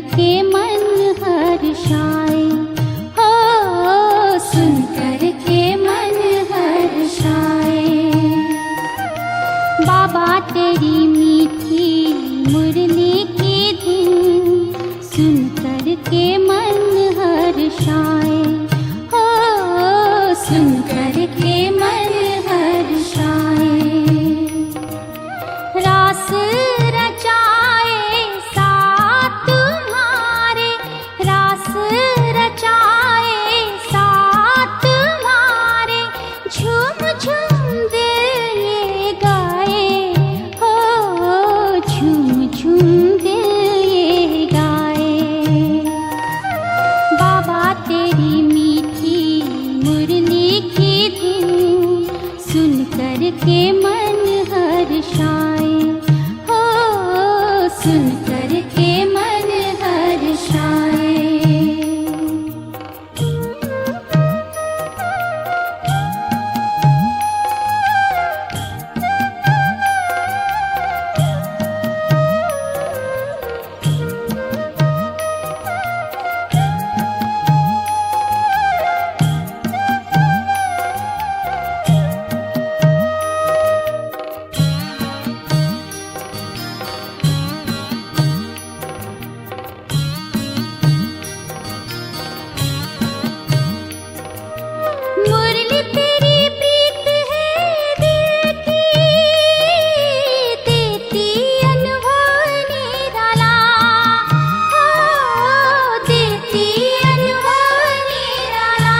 के मन हर्षाए, हो सुन कर के मन हर्षाए। बाबा तेरी मीठी मुरली की धुन सुन कर के मन हर्षाए, हो सुन कर के मन हर्षाए। रास रचाए साथ तुम्हारे, रास रचाए साथ तुम्हारे, झूम झूम दिल ये गाए, हो झूम झूम दिल ये गाए। बाबा तेरी मीठी मुरली की धुन सुन कर के मन हर्षाए, हो सुन कर के मन हर्षाए। मुरली तेरी प्रीत है दिल की, देती अनुभव निराला, हो देती अनुभव निराला।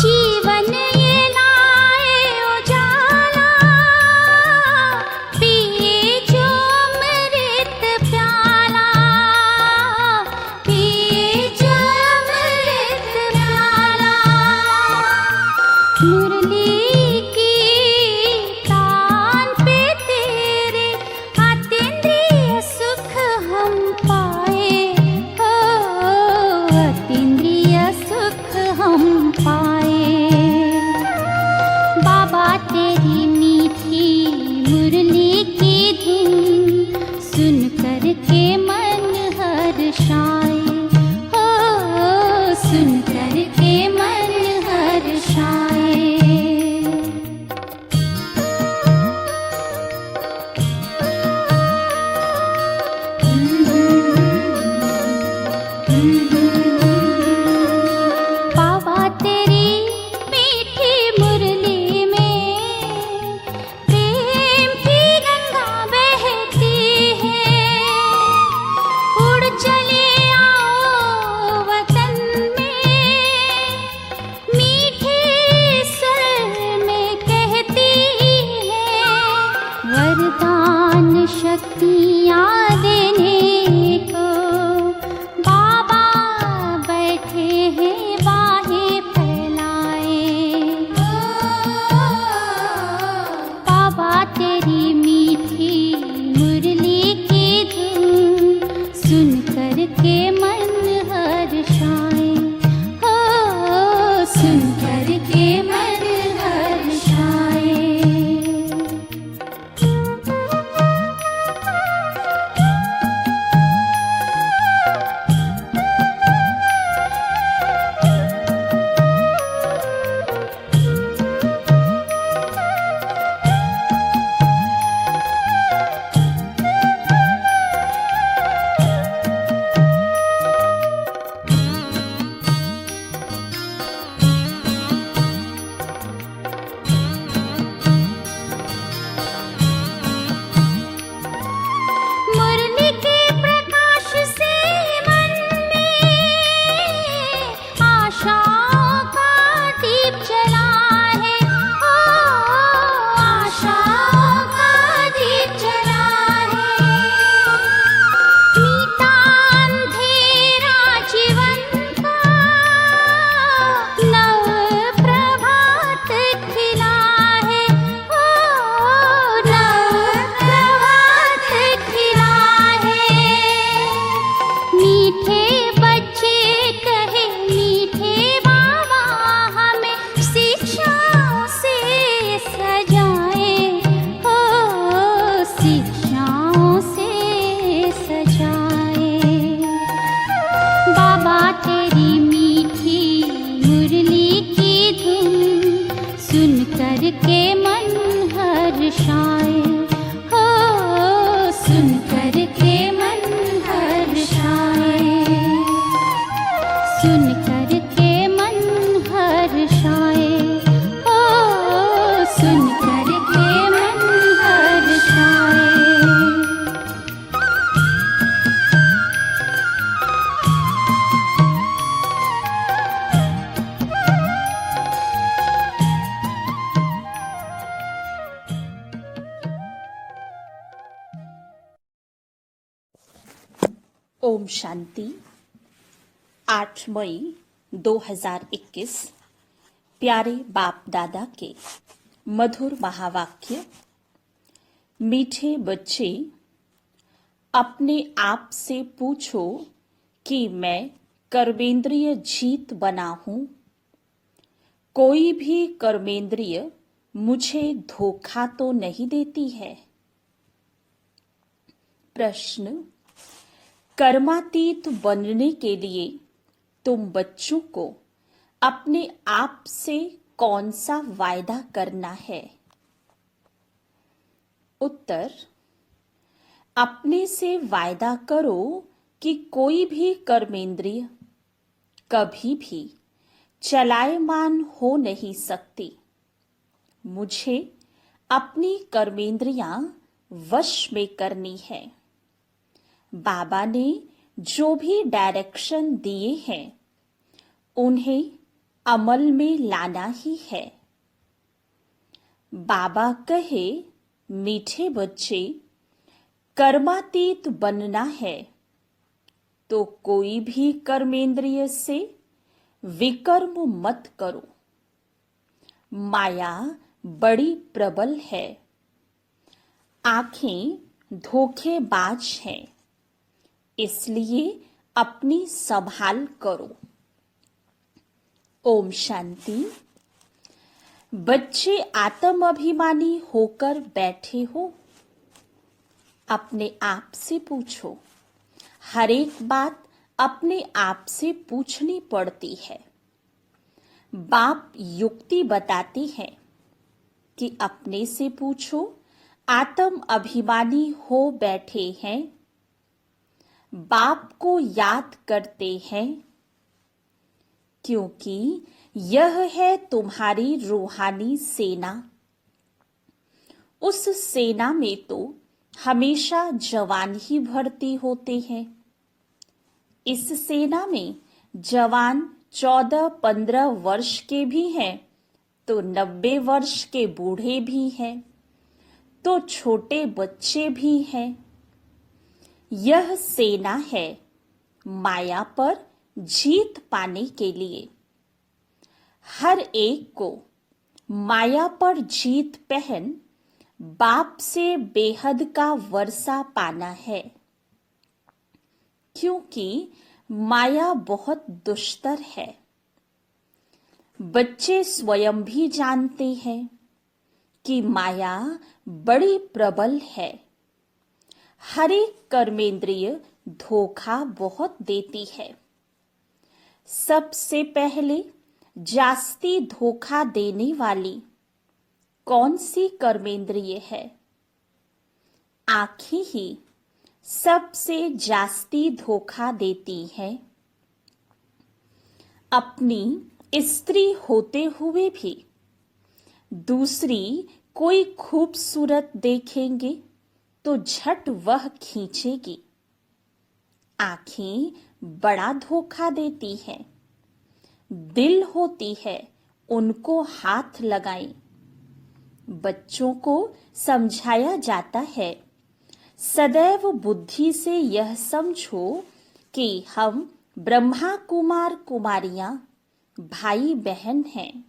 जीवन ये लाए उजाला, पिए जो अमृत प्याला, पिए जो अमृत प्याला। मुरली की तान पे तेरे अतीन्द्रिय सुख हम पाए, हो अतीन्द्रिय सुख हम पाए। बाबा तेरी मीठी मुरली की धुन सुन कर के मन हर्षाए, हो सुन कर के मन हर्षाए। बाबा तेरी ओम शांति। 8 मई 2021 प्यारे बाप दादा के मधुर महावाक्य। मीठे बच्चे, अपने आप से पूछो कि मैं कर्मेंद्रिय जीत बना हूं। कोई भी कर्मेंद्रिय मुझे धोखा तो नहीं देती है। प्रश्न, कर्मातीत बनने के लिए तुम बच्चों को अपने आप से कौन सा वायदा करना है? उत्तर, अपने से वायदा करो कि कोई भी कर्मेंद्रिय कभी भी चलायमान हो नहीं सकती। मुझे अपनी कर्मेंद्रियां वश में करनी है। बाबा ने जो भी डायरेक्शन दिए हैं उन्हें अमल में लाना ही है। बाबा कहे, मीठे बच्चे, कर्मातीत बनना है तो कोई भी कर्मेंद्रिय से विकर्म मत करो। माया बड़ी प्रबल है। आंखें धोखेबाज हैं, इसलिए अपनी संभाल करो। ओम शांति। बच्चे आत्म अभिमानी होकर बैठे हो। अपने आप से पूछो। हर एक बात अपने आप से पूछनी पड़ती है। बाप युक्ति बताती है कि अपने से पूछो। आत्म अभिमानी हो बैठे हैं, बाप को याद करते हैं, क्योंकि यह है तुम्हारी रूहानी सेना। उस सेना में तो हमेशा जवान ही भर्ती होते हैं। इस सेना में जवान 14-15 वर्ष के भी हैं, तो 90 वर्ष के बूढ़े भी हैं, तो छोटे बच्चे भी हैं। यह सेना है माया पर जीत पाने के लिए। हर एक को माया पर जीत पहन बाप से बेहद का वर्षा पाना है, क्योंकि माया बहुत दुष्टर है। बच्चे स्वयं भी जानते हैं कि माया बड़ी प्रबल है। हर एक कर्मेंद्रिय धोखा बहुत देती है। सबसे पहले जास्ती धोखा देने वाली कौन सी कर्मेंद्रिय है? आंखें ही सबसे जास्ती धोखा देती हैं। अपनी स्त्री होते हुए भी दूसरी कोई खूबसूरत देखेंगे तो झट वह खींचेगी। आंखें बड़ा धोखा देती हैं। दिल होती है उनको हाथ लगाएं। बच्चों को समझाया जाता है, सदैव बुद्धि से यह समझो कि हम ब्रह्मा कुमार कुमारियां भाई बहन हैं।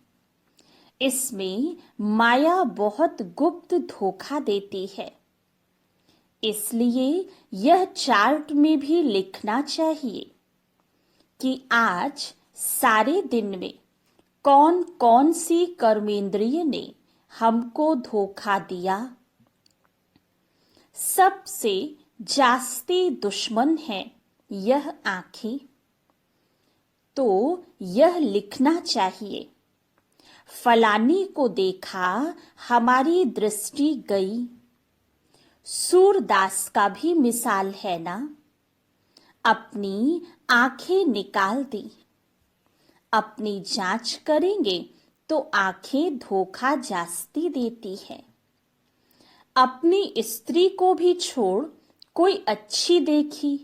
इसमें माया बहुत गुप्त धोखा देती है। इसलिए यह चार्ट में भी लिखना चाहिए कि आज सारे दिन में कौन कौन सी कर्मेंद्रिय ने हमको धोखा दिया। सबसे जास्ती दुश्मन है यह आंखें। तो यह लिखना चाहिए, फलानी को देखा, हमारी दृष्टि गई। सूरदास का भी मिसाल है ना। अपनी आंखें निकाल दी। अपनी जांच करेंगे तो आंखें धोखा जास्ती देती है। अपनी स्त्री को भी छोड़ कोई अच्छी देखी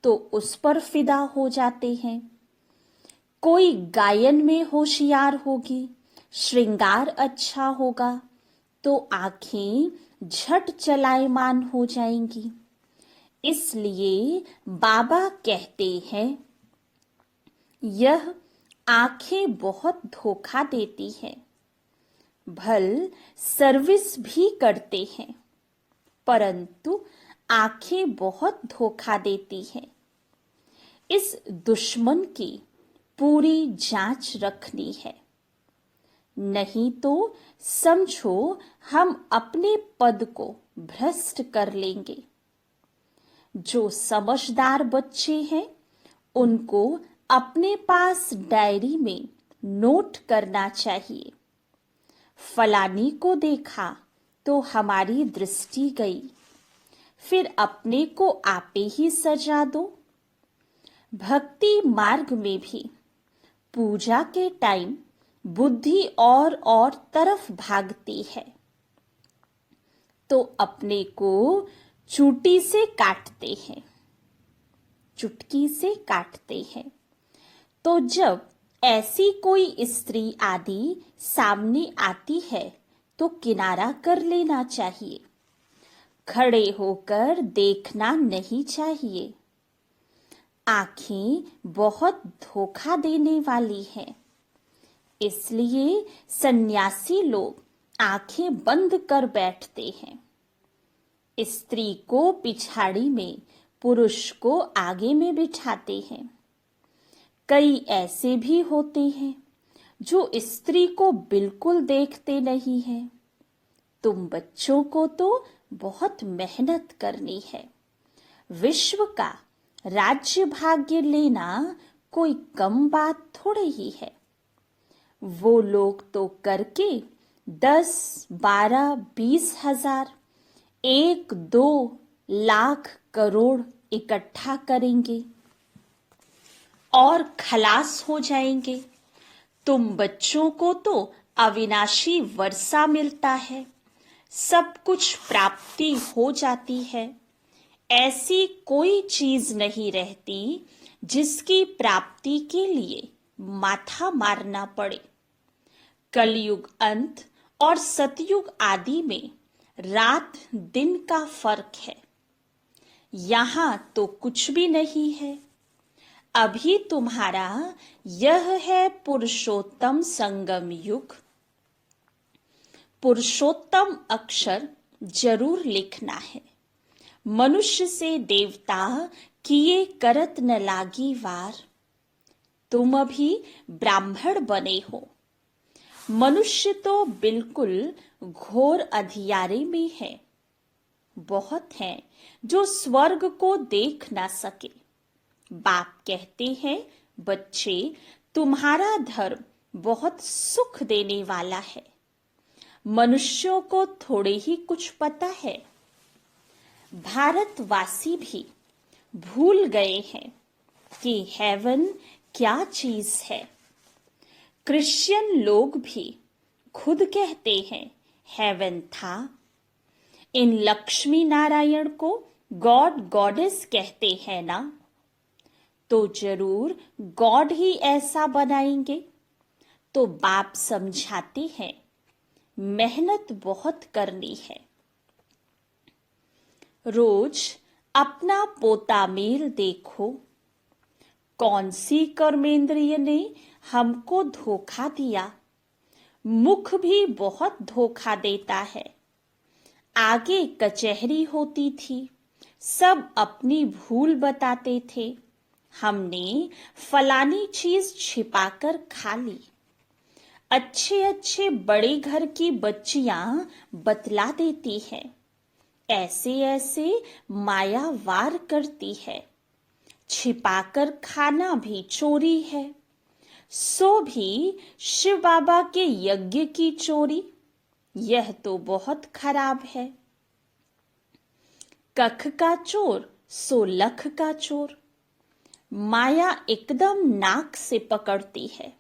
तो उस पर फिदा हो जाते हैं। कोई गायन में होशियार होगी, श्रृंगार अच्छा होगा तो आंखें झट चलायमान हो जाएंगी। इसलिए बाबा कहते हैं यह आंखें बहुत धोखा देती हैं। भल सर्विस भी करते हैं परंतु आंखें बहुत धोखा देती हैं। इस दुश्मन की पूरी जांच रखनी है, नहीं तो समझो हम अपने पद को भ्रष्ट कर लेंगे। जो समझदार बच्चे हैं उनको अपने पास डायरी में नोट करना चाहिए। फलानी को देखा तो हमारी दृष्टि गई, फिर अपने को आपे ही सजा दो। भक्ति मार्ग में भी पूजा के टाइम बुद्धि और तरफ भागती है तो अपने को चुटकी से काटते हैं। तो जब ऐसी कोई स्त्री आदि सामने आती है तो किनारा कर लेना चाहिए, खड़े होकर देखना नहीं चाहिए। आंखें बहुत धोखा देने वाली हैं, इसलिए सन्यासी लोग आंखें बंद कर बैठते हैं। स्त्री को पिछाड़ी में, पुरुष को आगे में बिठाते हैं। कई ऐसे भी होते हैं जो स्त्री को बिल्कुल देखते नहीं हैं। तुम बच्चों को तो बहुत मेहनत करनी है। विश्व का राज्य भाग्य लेना कोई कम बात थोड़ी ही है। वो लोग तो करके 10, 12, 20 हजार, 1-2 लाख करोड़ इकट्ठा करेंगे और खलास हो जाएंगे। तुम बच्चों को तो अविनाशी वर्षा मिलता है, सब कुछ प्राप्ति हो जाती है। ऐसी कोई चीज नहीं रहती जिसकी प्राप्ति के लिए माथा मारना पड़े। कलयुग अंत और सतयुग आदि में रात दिन का फर्क है। यहाँ तो कुछ भी नहीं है। अभी तुम्हारा यह है पुरुषोत्तम संगम युग। पुरुषोत्तम अक्षर जरूर लिखना है। मनुष्य से देवता किए करत न लागी वार। तुम अभी ब्राह्मण बने हो। मनुष्य तो बिल्कुल घोर अंधियारे में है। बहुत हैं जो स्वर्ग को देख ना सके। बाप कहते हैं, बच्चे तुम्हारा धर्म बहुत सुख देने वाला है। मनुष्यों को थोड़े ही कुछ पता है। भारतवासी भी भूल गए हैं कि हेवन क्या चीज है। क्रिश्चियन लोग भी खुद कहते हैं हेवन था। इन लक्ष्मी नारायण को गॉड गॉडेस कहते हैं ना, तो जरूर गॉड ही ऐसा बनाएंगे। तो बाप समझाते हैं मेहनत बहुत करनी है। रोज अपना पोता मेल देखो। कौन सी कर्मेंद्रिय ने हमको धोखा दिया। मुख भी बहुत धोखा देता है। आगे कचहरी होती थी, सब अपनी भूल बताते थे। हमने फलानी चीज छिपाकर खा ली। अच्छे अच्छे बड़े घर की बच्चियां बतला देती हैं। ऐसे ऐसे माया वार करती है। छिपाकर खाना भी चोरी है। सो भी शिव बाबा के यज्ञ की चोरी, यह तो बहुत खराब है। कख का चोर सो लख का चोर। माया एकदम नाक से पकड़ती है।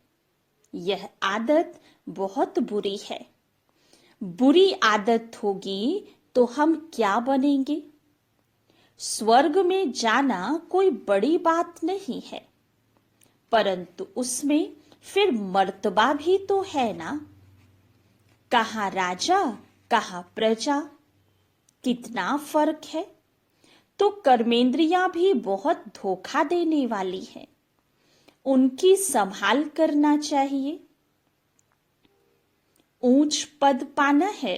यह आदत बहुत बुरी है। बुरी आदत होगी तो हम क्या बनेंगे। स्वर्ग में जाना कोई बड़ी बात नहीं है, परंतु उसमें फिर मर्तबा भी तो है ना। कहाँ राजा कहाँ प्रजा, कितना फर्क है। तो कर्मेंद्रियां भी बहुत धोखा देने वाली हैं, उनकी संभाल करना चाहिए। ऊंच पद पाना है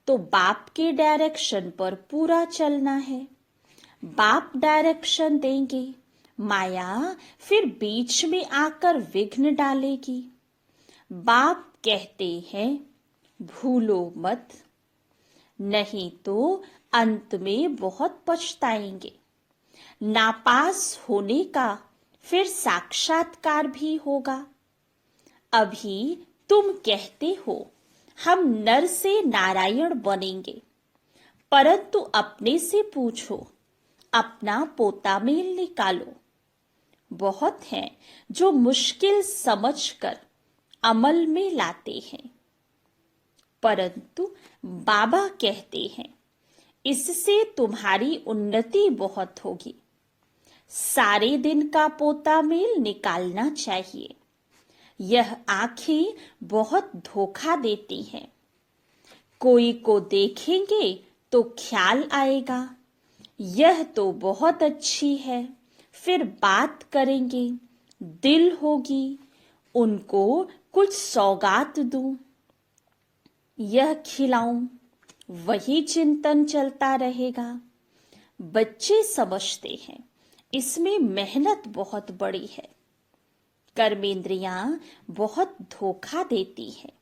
तो बाप के डायरेक्शन पर पूरा चलना है। बाप डायरेक्शन देंगे, माया फिर बीच में आकर विघ्न डालेगी। बाप कहते हैं भूलो मत, नहीं तो अंत में बहुत पछताएंगे। नापास होने का फिर साक्षात्कार भी होगा। अभी तुम कहते हो हम नर से नारायण बनेंगे, परंतु अपने से पूछो, अपना पोता मेल निकालो। बहुत हैं जो मुश्किल समझकर अमल में लाते हैं, परंतु बाबा कहते हैं इससे तुम्हारी उन्नति बहुत होगी। सारे दिन का पोता मेल निकालना चाहिए। यह आंखें बहुत धोखा देती हैं। कोई को देखेंगे तो ख्याल आएगा यह तो बहुत अच्छी है, फिर बात करेंगे, दिल होगी, उनको कुछ सौगात दूं, यह खिलाऊं, वही चिंतन चलता रहेगा। बच्चे समझते हैं इसमें मेहनत बहुत बड़ी है। कर्मेंद्रियां बहुत धोखा देती हैं।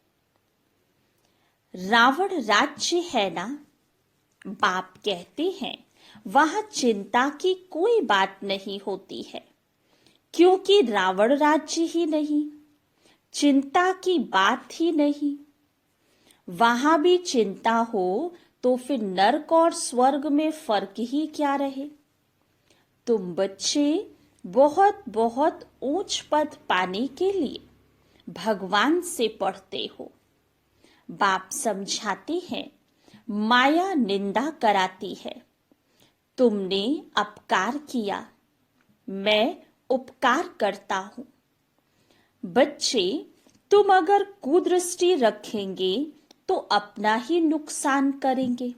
रावण राज्य है ना, बाप कहते हैं वहां चिंता की कोई बात नहीं होती है, क्योंकि रावण राज्य ही नहीं, चिंता की बात ही नहीं। वहां भी चिंता हो तो फिर नरक और स्वर्ग में फर्क ही क्या रहे। तुम बच्चे बहुत बहुत ऊंच पद पाने के लिए भगवान से पढ़ते हो। बाप समझाते हैं माया निंदा कराती है। तुमने अपकार किया, मैं उपकार करता हूं। बच्चे तुम अगर कुदृष्टि रखेंगे तो अपना ही नुकसान करेंगे।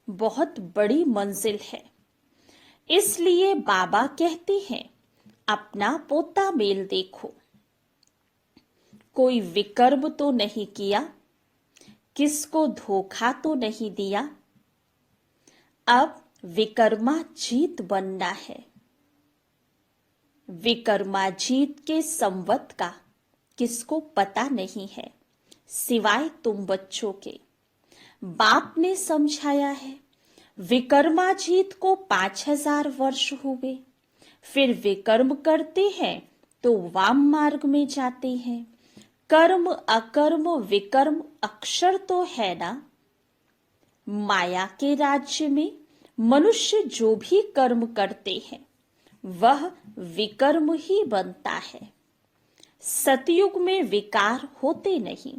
बहुत बड़ी मंजिल है, इसलिए बाबा कहते हैं अपना पोता मेल देखो। कोई विकर्म तो नहीं किया, किसको धोखा तो नहीं दिया। अब विकर्माजीत बनना है। विकर्माजीत के संवत का किसको पता नहीं है सिवाय तुम बच्चों के। बाप ने समझाया है विकर्माजीत को 5000 वर्ष हुए, फिर विकर्म करते हैं तो वाम मार्ग में जाते हैं। कर्म अकर्म विकर्म अक्षर तो है ना। माया के राज्य में मनुष्य जो भी कर्म करते हैं वह विकर्म ही बनता है। सतयुग में विकार होते नहीं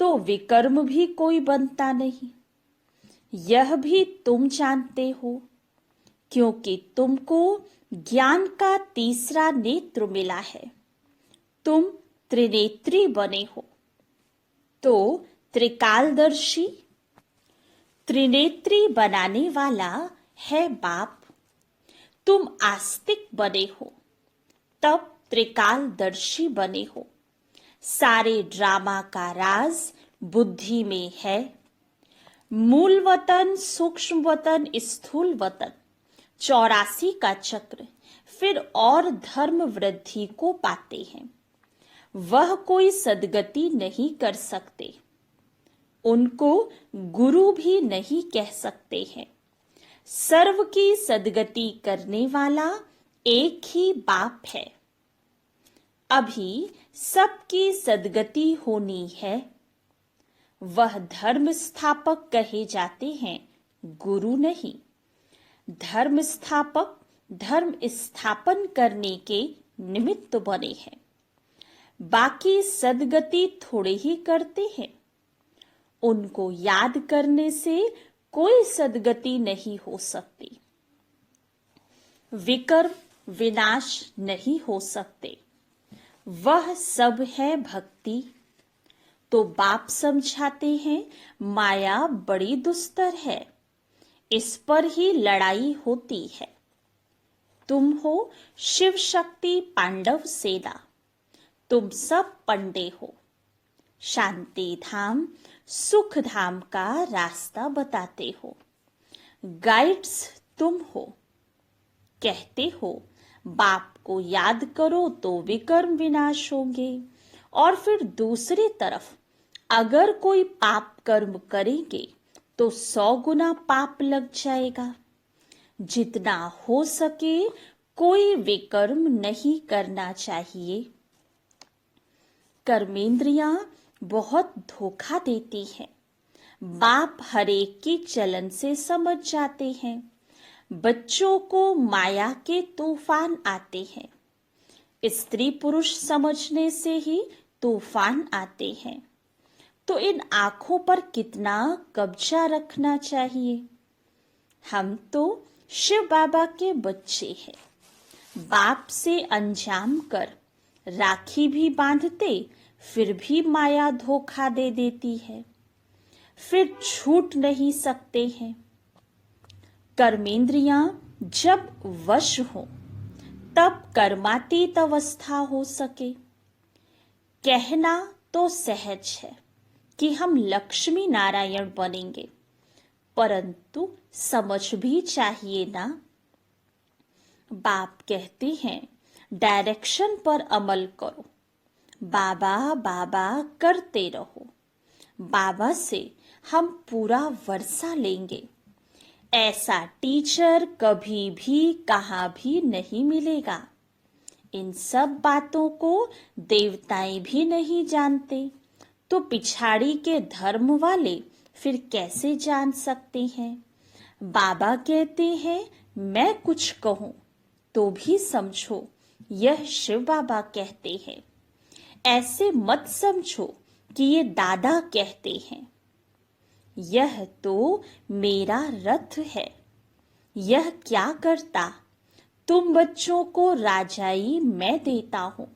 तो विकर्म भी कोई बनता नहीं। यह भी तुम जानते हो, क्योंकि तुमको ज्ञान का तीसरा नेत्र मिला है। तुम त्रिनेत्री बने हो तो त्रिकालदर्शी त्रिनेत्री बनाने वाला है बाप। तुम आस्तिक बने हो तब त्रिकालदर्शी बने हो। सारे ड्रामा का राज बुद्धि में है। मूल वतन, सूक्ष्म वतन, स्थूल वतन, 84 का चक्र, फिर और धर्म वृद्धि को पाते हैं। वह कोई सदगति नहीं कर सकते, उनको गुरु भी नहीं कह सकते हैं। सर्व की सदगति करने वाला एक ही बाप है। अभी सबकी सदगति होनी है। वह धर्म स्थापक कहे जाते हैं, गुरु नहीं। धर्म स्थापक धर्म स्थापन करने के निमित्त बने हैं, बाकी सदगति थोड़े ही करते हैं। उनको याद करने से कोई सदगति नहीं हो सकती। विकर्म विनाश नहीं हो सकते। वह सब है भक्ति। तो बाप समझाते हैं माया बड़ी दुस्तर है, इस पर ही लड़ाई होती है। तुम हो शिव शक्ति पांडव सेना, तुम सब पंडे हो। शांति धाम सुख धाम का रास्ता बताते हो। गाइड्स तुम हो। कहते हो बाप को याद करो तो विकर्म विनाश होंगे, और फिर दूसरी तरफ अगर कोई पाप कर्म करेंगे तो 100 गुना पाप लग जाएगा। जितना हो सके कोई विकर्म नहीं करना चाहिए। कर्मेंद्रियां बहुत धोखा देती हैं। बाप हरेक की चलन से समझ जाते हैं। बच्चों को माया के तूफान आते हैं। स्त्री पुरुष समझने से ही तूफान आते हैं। तो इन आंखों पर कितना कब्जा रखना चाहिए। हम तो शिव बाबा के बच्चे हैं। बाप से अंजाम कर राखी भी बांधते, फिर भी माया धोखा दे देती है। फिर छूट नहीं सकते हैं। कर्मेंद्रियां जब वश हो तब कर्मातीत अवस्था हो सके। कहना तो सहज है कि हम लक्ष्मी नारायण बनेंगे, परंतु समझ भी चाहिए ना। बाप कहते हैं डायरेक्शन पर अमल करो, बाबा बाबा करते रहो। बाबा से हम पूरा वर्षा लेंगे। ऐसा टीचर कभी भी कहाँ भी नहीं मिलेगा। इन सब बातों को देवताएं भी नहीं जानते, तो पिछाड़ी के धर्म वाले फिर कैसे जान सकते हैं। बाबा कहते हैं मैं कुछ कहूं तो भी समझो यह शिव बाबा कहते हैं। ऐसे मत समझो कि ये दादा कहते हैं। यह तो मेरा रथ है। यह क्या करता, तुम बच्चों को राजाई मैं देता हूं।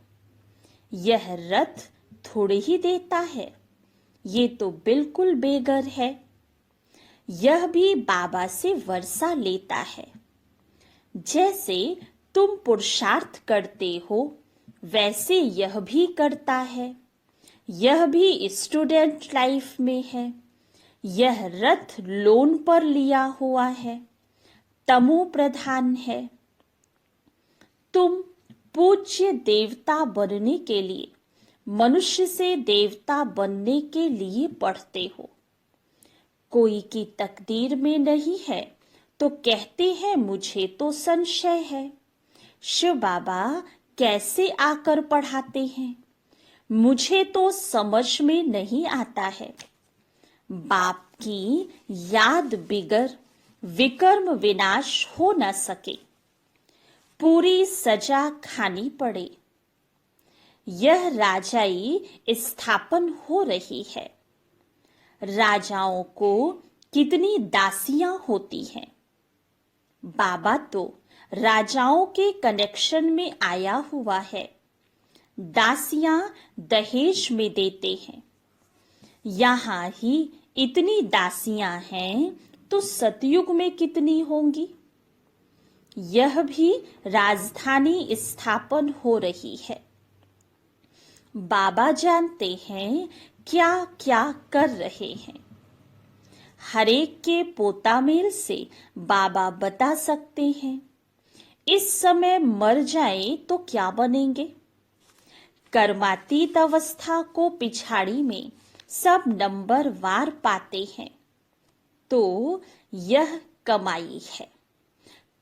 यह रथ थोड़े ही देता है, ये तो बिल्कुल बेगर है। यह भी बाबा से वर्षा लेता है। जैसे तुम पुरुषार्थ करते हो वैसे यह भी करता है। यह भी स्टूडेंट लाइफ में है। यह रथ लोन पर लिया हुआ है, तमो प्रधान है। तुम पूज्य देवता बनने के लिए, मनुष्य से देवता बनने के लिए पढ़ते हो। कोई की तकदीर में नहीं है तो कहते हैं मुझे तो संशय है। शिव बाबा कैसे आकर पढ़ाते हैं, मुझे तो समझ में नहीं आता है। बाप की याद बिगर विकर्म विनाश हो न सके, पूरी सजा खानी पड़े। यह राजाई स्थापन हो रही है। राजाओं को कितनी दासियां होती हैं। बाबा तो राजाओं के कनेक्शन में आया हुआ है। दासियां दहेज में देते हैं। यहाँ ही इतनी दासियां हैं तो सतयुग में कितनी होंगी। यह भी राजधानी स्थापन हो रही है। बाबा जानते हैं क्या क्या कर रहे हैं। हरेक के पोता मेल से बाबा बता सकते हैं। इस समय मर जाए तो क्या बनेंगे। कर्मातीत अवस्था को पिछाड़ी में सब नंबर वार पाते हैं। तो यह कमाई है।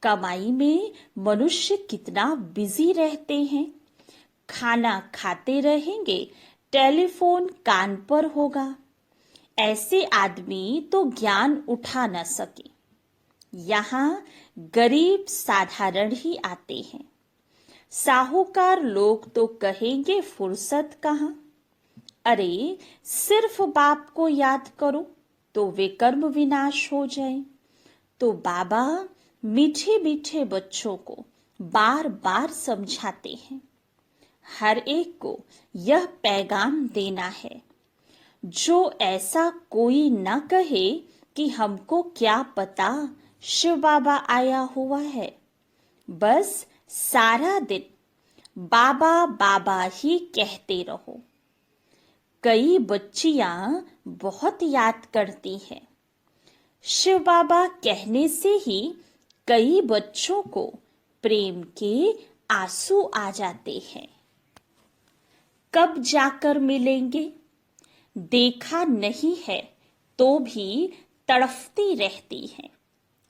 कमाई में मनुष्य कितना बिजी रहते हैं। खाना खाते रहेंगे, टेलीफोन कान पर होगा। ऐसे आदमी तो ज्ञान उठा न सके। यहाँ गरीब साधारण ही आते हैं। साहूकार लोग तो कहेंगे फुर्सत कहाँ। अरे सिर्फ बाप को याद करो तो विकर्म विनाश हो जाए। तो बाबा मीठे मीठे बच्चों को बार बार समझाते हैं। हर एक को यह पैगाम देना है। जो ऐसा कोई न कहे कि हमको क्या पता, शिव बाबा आया हुआ है। बस सारा दिन बाबा बाबा ही कहते रहो। कई बच्चियां बहुत याद करती हैं। शिव बाबा कहने से ही कई बच्चों को प्रेम के आंसू आ जाते हैं। कब जाकर मिलेंगे? देखा नहीं है तो भी तड़फती रहती हैं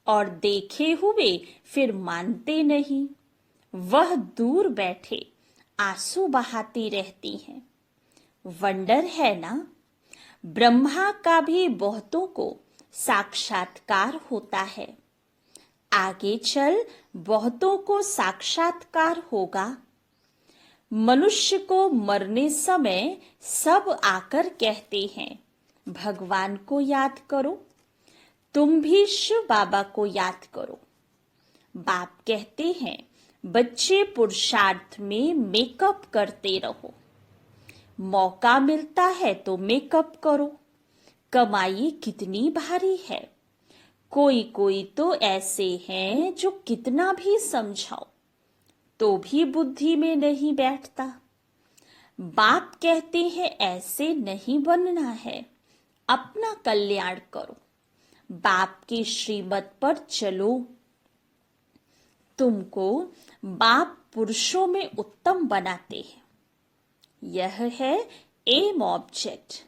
और देखे हुए फिर मानते नहीं। वह दूर बैठे आंसू बहाती रहती हैं। वंडर है ना? ब्रह्मा का भी बहुतों को साक्षात्कार होता है। आगे चल बहुतों को साक्षात्कार होगा। मनुष्य को मरने समय सब आकर कहते हैं, भगवान को याद करो। तुम भी शिव बाबा को याद करो। बाप कहते हैं, बच्चे पुरुषार्थ में मेकअप करते रहो। मौका मिलता है तो मेकअप करो। कमाई कितनी भारी है। कोई कोई तो ऐसे हैं जो कितना भी समझाओ तो भी बुद्धि में नहीं बैठता। बाप कहते हैं ऐसे नहीं बनना है, अपना कल्याण करो, बाप की श्रीमत पर चलो। तुमको बाप पुरुषों में उत्तम बनाते हैं। यह है एम ऑब्जेक्ट।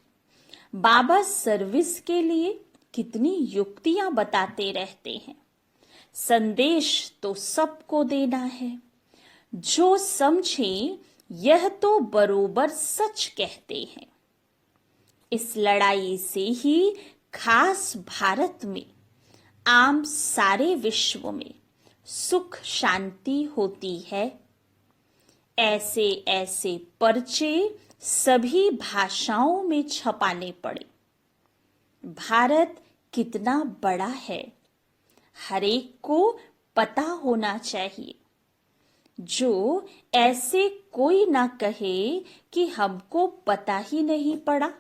बाबा सर्विस के लिए कितनी युक्तियां बताते रहते हैं। संदेश तो सबको देना है। जो समझे यह तो बरोबर सच कहते हैं। इस लड़ाई से ही खास भारत में, आम सारे विश्व में सुख शांति होती है। ऐसे ऐसे पर्चे सभी भाषाओं में छपाने पड़े। भारत कितना बड़ा है, हरेक को पता होना चाहिए। जो ऐसे कोई ना कहे कि हमको पता ही नहीं पड़ा।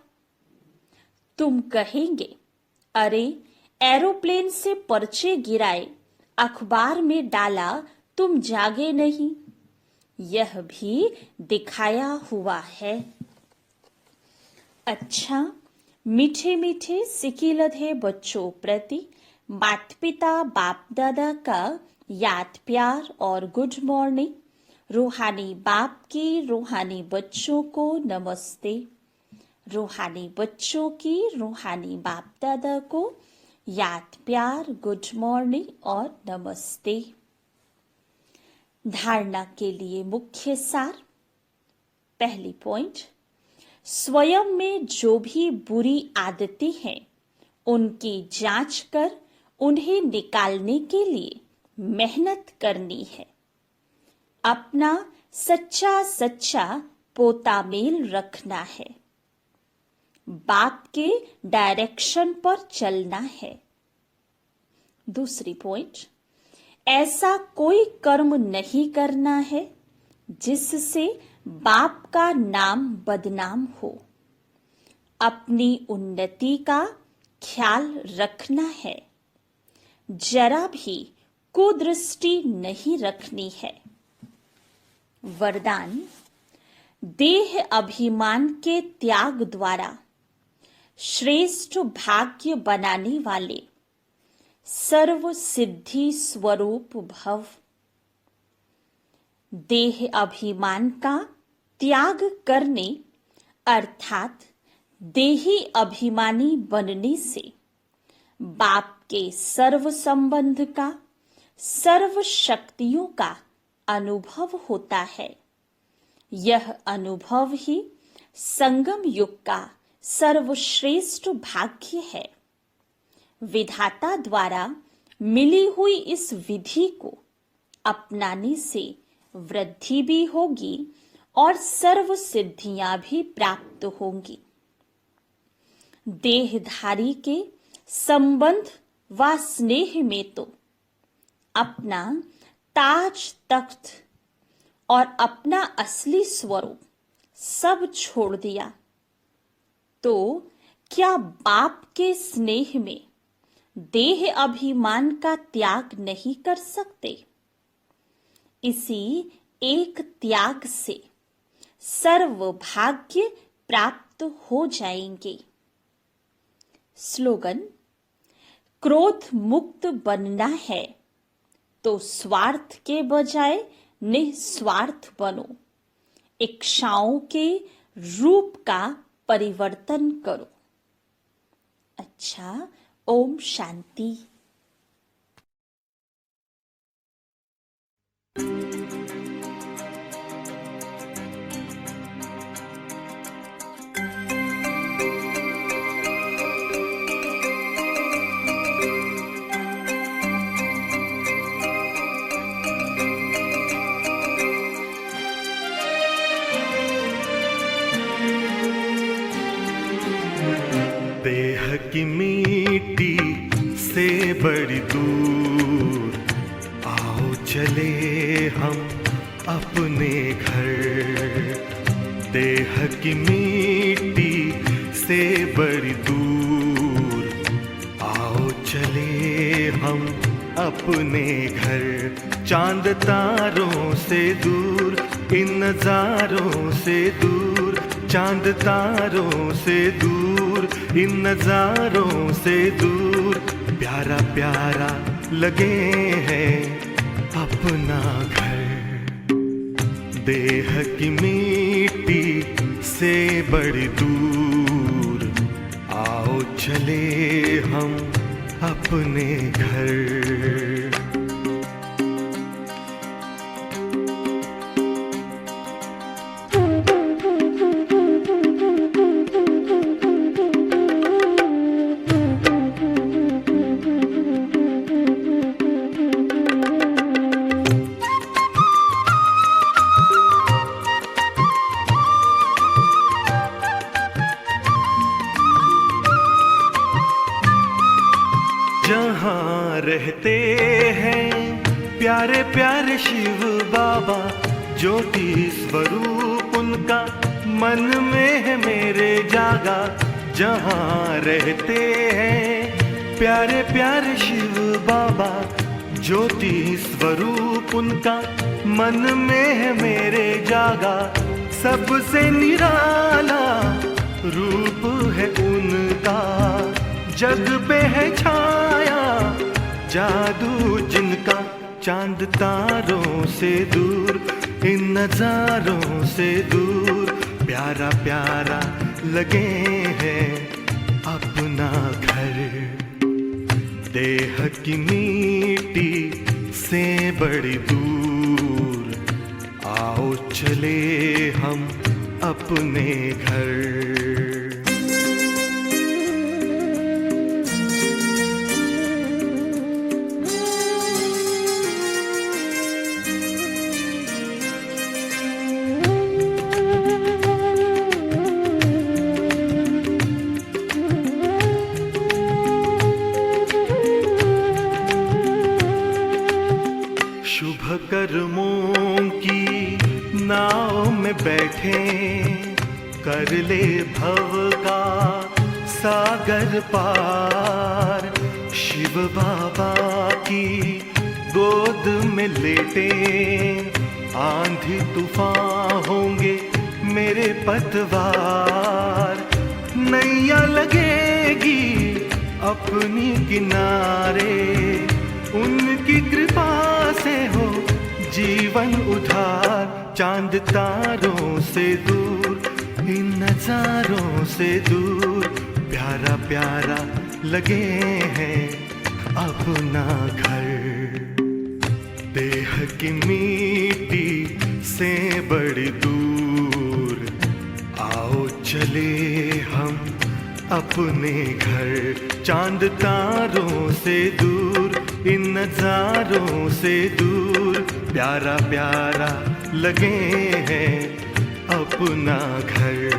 तुम कहेंगे, अरे एरोप्लेन से पर्चे गिराए, अखबार में डाला, तुम जागे नहीं। यह भी दिखाया हुआ है। अच्छा, मीठे मीठे सिकिलधे बच्चों प्रति माता पिता बाप दादा का याद प्यार और गुड मॉर्निंग। रूहानी बाप की रूहानी बच्चों को नमस्ते। रूहानी बच्चों की रूहानी बाप दादा को याद प्यार गुड मॉर्निंग और नमस्ते। धारणा के लिए मुख्य सार। पहली पॉइंट, स्वयं में जो भी बुरी आदतें हैं उनकी जांच कर उन्हें निकालने के लिए मेहनत करनी है। अपना सच्चा सच्चा पोता मेल रखना है। बाप के डायरेक्शन पर चलना है। दूसरी पॉइंट, ऐसा कोई कर्म नहीं करना है जिससे बाप का नाम बदनाम हो। अपनी उन्नति का ख्याल रखना है। जरा भी कुदृष्टि नहीं रखनी है। वरदान, देह अभिमान के त्याग द्वारा श्रेष्ठ भाग्य बनाने वाले सर्व सिद्धि स्वरूप भव। देह अभिमान का त्याग करने अर्थात देही अभिमानी बनने से बाप के सर्व संबंध का, सर्व शक्तियों का अनुभव होता है। यह अनुभव ही संगम युग का सर्वश्रेष्ठ भाग्य है। विधाता द्वारा मिली हुई इस विधि को अपनाने से वृद्धि भी होगी और सर्व सिद्धियां भी प्राप्त होंगी। देहधारी के संबंध व स्नेह में तो अपना ताज तख्त और अपना असली स्वरूप सब छोड़ दिया, तो क्या बाप के स्नेह में देह अभिमान का त्याग नहीं कर सकते। इसी एक त्याग से सर्व भाग्य प्राप्त हो जाएंगे। स्लोगन: क्रोध मुक्त बनना है तो स्वार्थ के बजाय निस्वार्थ बनो। इच्छाओं के रूप का परिवर्तन करो। अच्छा, ओम शांति। देह की मिट्टी से बड़ी दूर आओ चले हम अपने घर। देह की मिट्टी से बड़ी दूर आओ चले हम अपने घर। चांद तारों से दूर, इन नजारों से दूर, चांद तारों से दूर, इन नजारों से दूर, प्यारा प्यारा लगे हैं अपना घर। देह की मिट्टी से बड़ी दूर आओ चले हम अपने घर। जहाँ रहते हैं प्यारे प्यारे शिव बाबा, ज्योति स्वरूप उनका मन में है मेरे जागा। जहाँ रहते हैं प्यारे प्यारे शिव बाबा, ज्योति स्वरूप उनका मन में है मेरे जागा। सबसे निराला रूप है उनका, जग पे है छाया जादू जिनका। चांद तारों से दूर, इन नजारों से दूर, प्यारा प्यारा लगे हैं अपना घर। देह की मिट्टी से बड़ी दूर आओ चले हम अपने घर। शुभ कर्मों की नाव में बैठे, कर ले भव का सागर पार। शिव बाबा की गोद में लेटे, आंधी तूफान होंगे मेरे पतवार। नैया लगेगी अपनी किनारे, उनकी कृपा से हो जीवन उधार। चांद तारों से दूर, इन नजारों से दूर, प्यारा प्यारा लगे हैं अपना घर। देह की मिट्टी से बड़ी दूर आओ चले हम अपने घर। चांद तारों से दूर, इन नजारों से दूर, प्यारा प्यारा लगे हैं अपना घर।